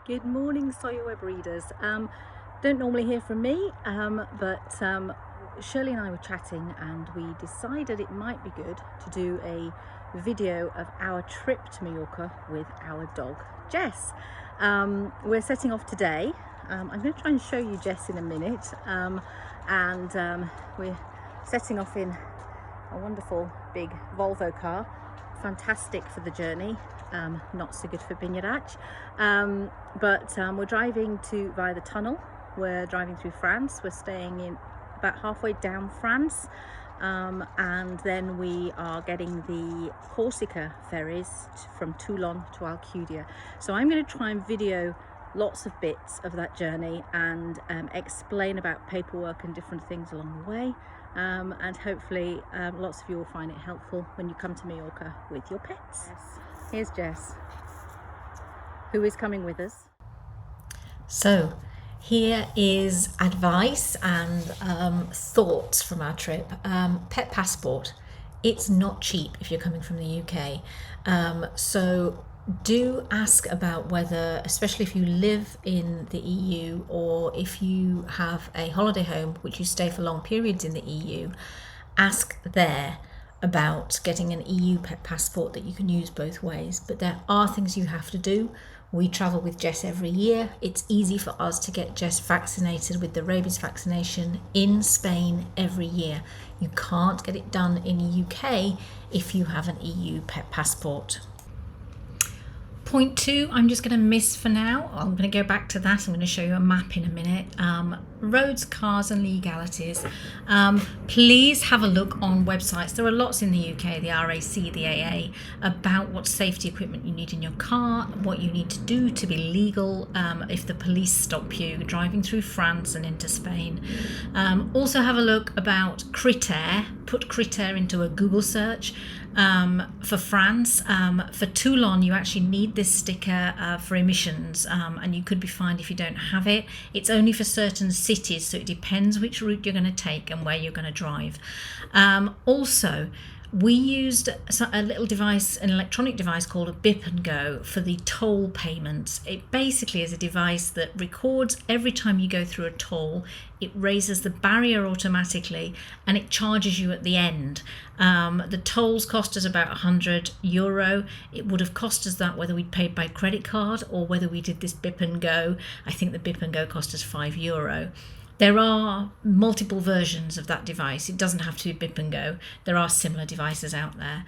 Good morning, SollerWeb readers. Don't normally hear from me, but Shirley and I were chatting and we decided it might be good to do a video of our trip to Mallorca with our dog, Jess. We're setting off today. I'm going to try and show you Jess in a minute, we're setting off in a wonderful big Volvo car. Fantastic for the journey, not so good for Bignarach, but we're driving via the tunnel. We're driving through France. We're staying in about halfway down France, and then we are getting the Corsica ferries from Toulon to Alcudia. So I'm going to try and video lots of bits of that journey and explain about paperwork and different things along the way. And hopefully lots of you will find it helpful when you come to Mallorca with your pets. Yes. Here's Jess, who is coming with us. So here is advice and thoughts from our trip. Pet passport. It's not cheap if you're coming from the UK. So do ask about whether, especially if you live in the EU or if you have a holiday home which you stay for long periods in the EU, ask there about getting an EU pet passport that you can use both ways. But there are things you have to do. We travel with Jess every year. It's easy for us to get Jess vaccinated with the rabies vaccination in Spain every year. You can't get it done in the UK if you have an EU pet passport. Point 2, I'm just going to miss for now. I'm going to go back to that. I'm going to show you a map in a minute. Roads, cars and legalities. Please have a look on websites. There are lots in the UK, the RAC, the AA, about what safety equipment you need in your car, what you need to do to be legal if the police stop you driving through France and into Spain. Also have a look about Critère. Put Critère into a Google search. For France, for Toulon, you actually need this sticker for emissions, and you could be fined if you don't have it. It's only for certain cities, so it depends which route you're going to take and where you're going to drive. Also, we used a little device, an electronic device called a Bip and Go for the toll payments. It basically is a device that records every time you go through a toll. It raises the barrier automatically and it charges you at the end. The tolls cost us about €100. It would have cost us that whether we'd paid by credit card or whether we did this Bip and Go. I think the Bip and Go cost us €5. There are multiple versions of that device. It doesn't have to be Bip and Go. There are similar devices out there.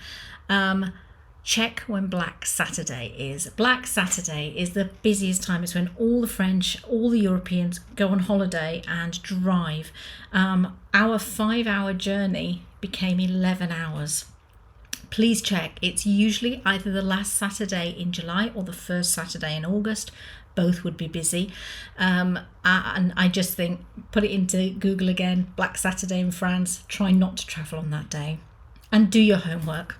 Check when Black Saturday is. Black Saturday is the busiest time. It's when all the French, all the Europeans go on holiday and drive. Our 5-hour journey became 11 hours. Please check. It's usually either the last Saturday in July or the first Saturday in August. Both would be busy. And I just think, put it into Google again, Black Saturday in France. Try not to travel on that day. And do your homework.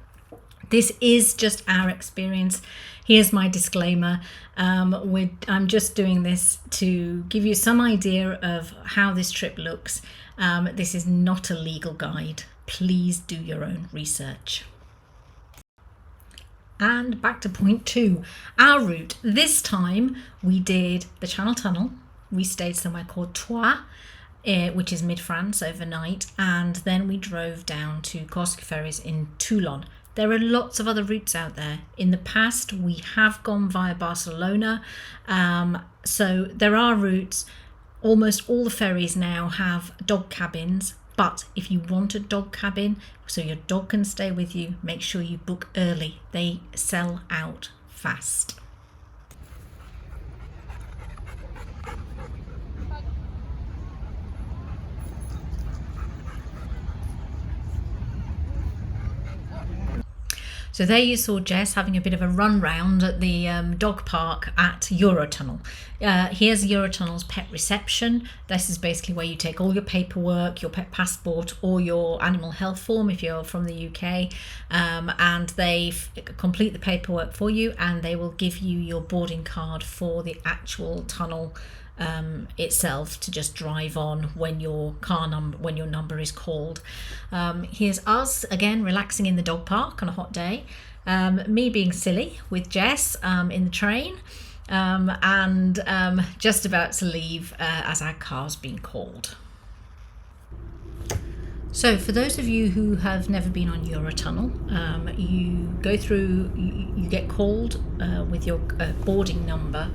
This is just our experience. Here's my disclaimer. I'm just doing this to give you some idea of how this trip looks. This is not a legal guide. Please do your own research. And back to point 2, our route. This time we did the Channel Tunnel. We stayed somewhere called Troyes, which is mid-France overnight, and then we drove down to Corsica ferries in Toulon. There are lots of other routes out there. In the past, we have gone via Barcelona, so there are routes. Almost all the ferries now have dog cabins, but if you want a dog cabin so your dog can stay with you, make sure you book early. They sell out fast. So there you saw Jess having a bit of a run round at the dog park at Eurotunnel. Here's Eurotunnel's pet reception. This is basically where you take all your paperwork, your pet passport or your animal health form if you're from the UK, and they complete the paperwork for you and they will give you your boarding card for the actual tunnel itself to just drive on when your number is called. Here's us again relaxing in the dog park on a hot day. Me being silly with Jess in the train. and just about to leave as our car's been called. So for those of you who have never been on Eurotunnel, you go through, you get called with your boarding number.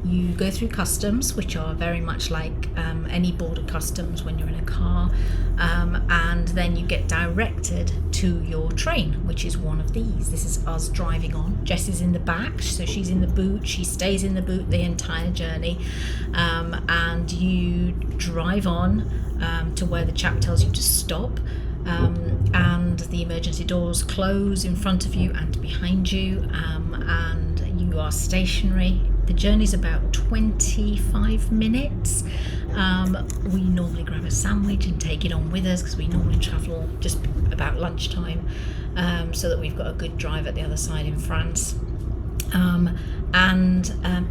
You go through customs, which are very much like any border customs when you're in a car, and then you get directed to your train, which is one of these. This is us driving on. Jess is in the back, so she's in the boot. She stays in the boot the entire journey, and you drive on to where the chap tells you to stop, and the emergency doors close in front of you and behind you, and you are stationary. The journey's about 25 minutes. We normally grab a sandwich and take it on with us because we normally travel just about lunchtime, so that we've got a good drive at the other side in France.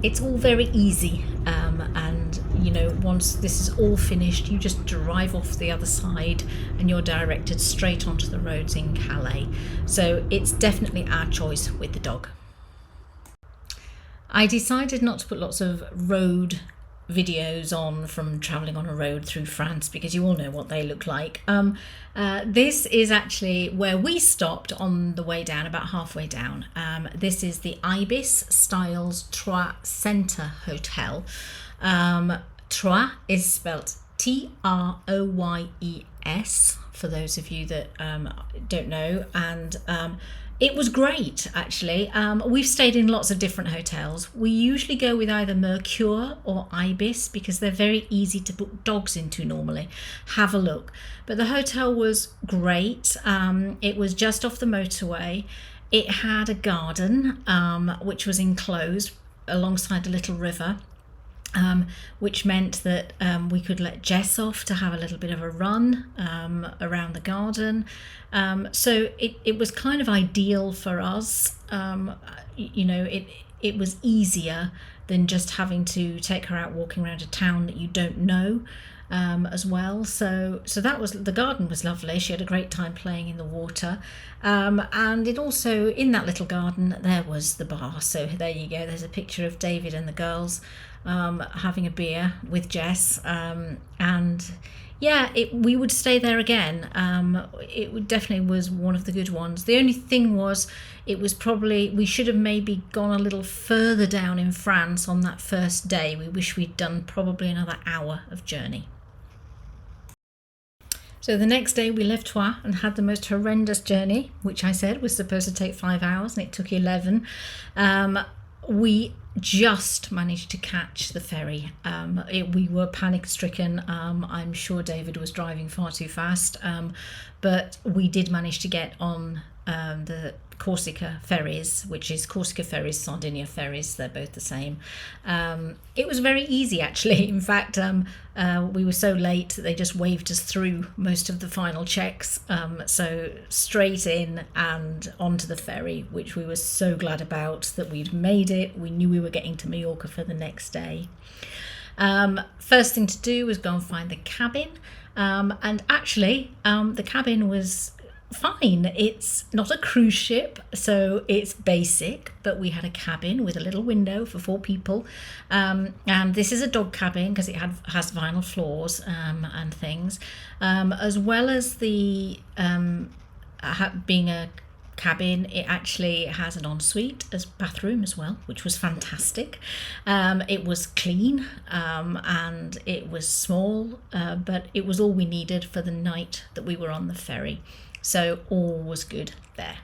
It's all very easy, and you know, once this is all finished, you just drive off the other side and you're directed straight onto the roads in Calais. So it's definitely our choice with the dog. I decided not to put lots of road videos on from travelling on a road through France because you all know what they look like. This is actually where we stopped on the way down, about halfway down. This is the IBIS Styles Troyes Centre Hotel. Troyes is spelt Troyes, for those of you that don't know, and it was great, actually. We've stayed in lots of different hotels. We usually go with either Mercure or IBIS because they're very easy to book dogs into normally. Have a look. But the hotel was great. It was just off the motorway. It had a garden, which was enclosed alongside a little river. Which meant that we could let Jess off to have a little bit of a run around the garden. So it was kind of ideal for us. You know, it was easier than just having to take her out walking around a town that you don't know as well. So that was, the garden was lovely. She had a great time playing in the water. And it also, in that little garden, there was the bar. So there you go. There's a picture of David and the girls having a beer with Jess, and yeah, we would stay there again. It definitely was one of the good ones. The only thing was, it was probably, we should have maybe gone a little further down in France on that first day. We wish we'd done probably another hour of journey. So the next day we left Troyes and had the most horrendous journey, which I said was supposed to take 5 hours, and it took 11. We just managed to catch the ferry. We were panic stricken. I'm sure David was driving far too fast, but we did manage to get on the Corsica ferries, which is Corsica ferries, Sardinia ferries, they're both the same. It was very easy, actually. In fact, we were so late that they just waved us through most of the final checks, so straight in and onto the ferry, which we were so glad about that we'd made it. We knew we were getting to Mallorca for the next day. First thing to do was go and find the cabin, and actually the cabin was fine. It's not a cruise ship, so it's basic, but we had a cabin with a little window for 4 people, and this is a dog cabin because it has vinyl floors and things, as well as the being a cabin, it actually has an ensuite as bathroom as well, which was fantastic. It was clean, and it was small, but it was all we needed for the night that we were on the ferry. So all was good there.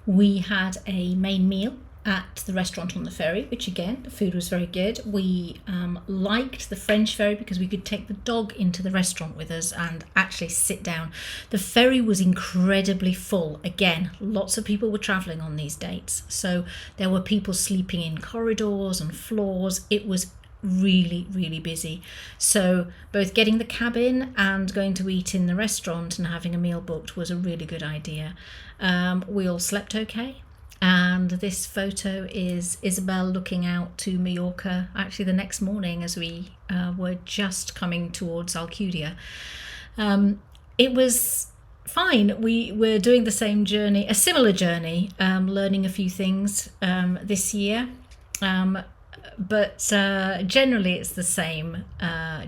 We had a main meal at the restaurant on the ferry, which again, the food was very good. We liked the French ferry because we could take the dog into the restaurant with us and actually sit down. The ferry was incredibly full. Again, lots of people were travelling on these dates. So there were people sleeping in corridors and floors. It was really, really busy. So both getting the cabin and going to eat in the restaurant and having a meal booked was a really good idea. We all slept okay. And this photo is Isabel looking out to Mallorca actually the next morning as we were just coming towards Alcudia. It was fine. We're doing the same journey, a similar journey, learning a few things this year. But generally it's the same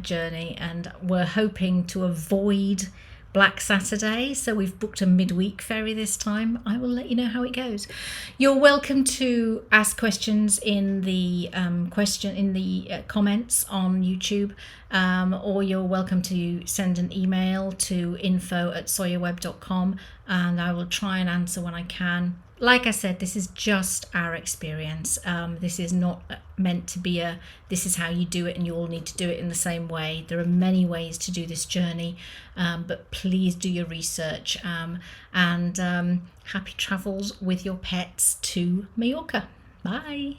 journey, and we're hoping to avoid Black Saturday, so we've booked a midweek ferry this time. I will let you know how it goes. You're welcome to ask questions in the comments on YouTube, or you're welcome to send an email to info@SollerWeb.com, and I will try and answer when I can. Like I said, this is just our experience. This is not meant to be this is how you do it and you all need to do it in the same way. There are many ways to do this journey, but please do your research, and happy travels with your pets to Mallorca. Bye.